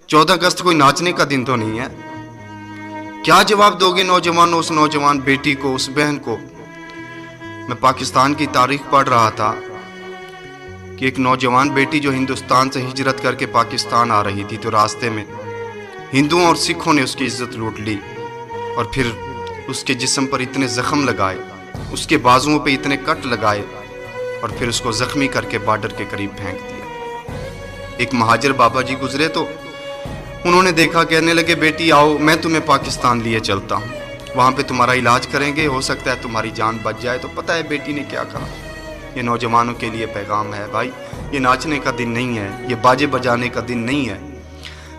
14 अगस्त कोई नाचने का दिन तो नहीं है। क्या जवाब दोगे नौजवानों, उस नौजवान बेटी को, उस बहन को? मैं पाकिस्तान की तारीख पढ़ रहा था कि एक नौजवान बेटी जो हिंदुस्तान से हिजरत करके पाकिस्तान आ रही थी, तो रास्ते में हिंदुओं और सिखों ने उसकी इज्जत लूट ली और फिर उसके जिस्म पर इतने ज़ख्म लगाए, उसके बाजुओं पे इतने कट लगाए और फिर उसको ज़ख्मी करके बॉर्डर के करीब फेंक दिया। एक महाजर बाबा जी गुजरे तो उन्होंने देखा, कहने लगे बेटी आओ, मैं तुम्हें पाकिस्तान लिए चलता हूँ, वहाँ पे तुम्हारा इलाज करेंगे, हो सकता है तुम्हारी जान बच जाए। तो पता है बेटी ने क्या कहा? ये नौजवानों के लिए पैगाम है भाई, ये नाचने का दिन नहीं है, ये बाजे बजाने का दिन नहीं है,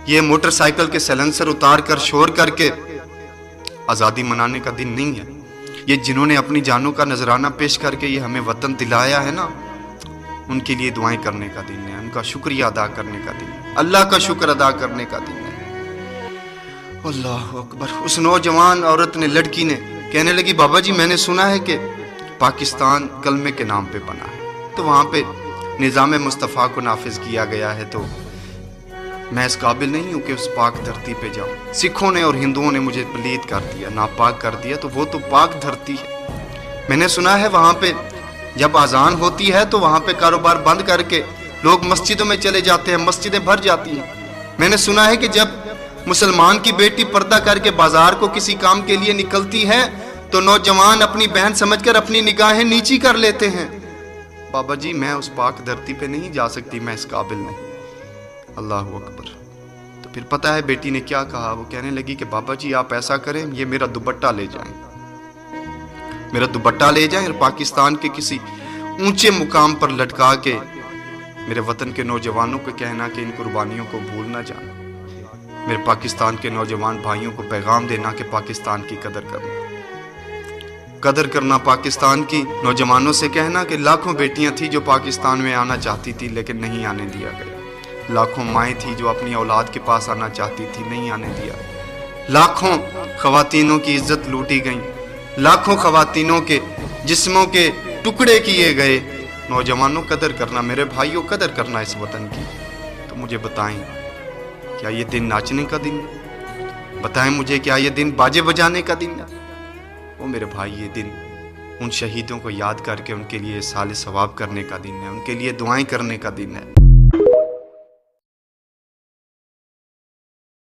ये मोटरसाइकिल के साइलेंसर उतार कर शोर करके आज़ादी मनाने का दिन नहीं है। ये जिन्होंने अपनी जानों का नजराना पेश करके ये हमें वतन दिलाया है ना, उनके लिए दुआएं करने का दिन है, उनका शुक्रिया अदा करने का दिन है, अल्लाह का शुक्र अदा करने का दिन है। अल्लाह अकबर। उस नौजवान औरत ने, लड़की ने कहने लगी बाबा जी मैंने सुना है कि पाकिस्तान कलमे के नाम पे बना है, तो वहाँ पे निज़ाम मुस्तफ़ा को नाफिज किया गया है, तो मैं इस काबिल नहीं हूँ कि उस पाक धरती पे जाऊँ। सिखों ने और हिंदुओं ने मुझे पलीद कर दिया, नापाक कर दिया, तो वो तो पाक धरती है। मैंने सुना है वहाँ पे जब अजान होती है तो वहाँ पे कारोबार बंद करके लोग मस्जिदों में चले जाते हैं, मस्जिदें भर जाती हैं। मैंने सुना है कि जब मुसलमान की बेटी पर्दा करके बाजार को किसी काम के लिए निकलती है तो नौजवान अपनी बहन समझकर अपनी निगाहें नीची कर लेते हैं। बाबा जी मैं उस पाक धरती पे नहीं जा सकती, मैं इस काबिल नहीं। अल्लाह अकबर। तो फिर पता है बेटी ने क्या कहा? वो कहने लगी कि बाबा जी आप ऐसा करें, ये मेरा दुपट्टा ले जाएं, मेरा दुपट्टा ले जाएं और पाकिस्तान के किसी ऊंचे मुकाम पर लटका के मेरे वतन के नौजवानों को कहना कि इन कुर्बानियों को भूल ना जाना। मेरे पाकिस्तान के नौजवान भाइयों को पैगाम देना कि पाकिस्तान की कदर करना पाकिस्तान की। नौजवानों से कहना कि लाखों बेटियां थी जो पाकिस्तान में आना चाहती थी लेकिन नहीं आने दिया गया। लाखों माएँ थी जो अपनी औलाद के पास आना चाहती थी, नहीं आने दिया। लाखों ख़वातीनों की इज्जत लूटी गई, लाखों ख़वातीनों के जिस्मों के टुकड़े किए गए। नौजवानों कदर करना, मेरे भाइयों कदर करना इस वतन की। तो मुझे बताएं क्या ये दिन नाचने का दिन है? बताएं मुझे क्या ये दिन बाजे बजाने का दिन है? वो मेरे भाई ये दिन उन शहीदों को याद करके उनके लिए साले सवाब करने का दिन है, उनके लिए दुआएं करने का दिन है।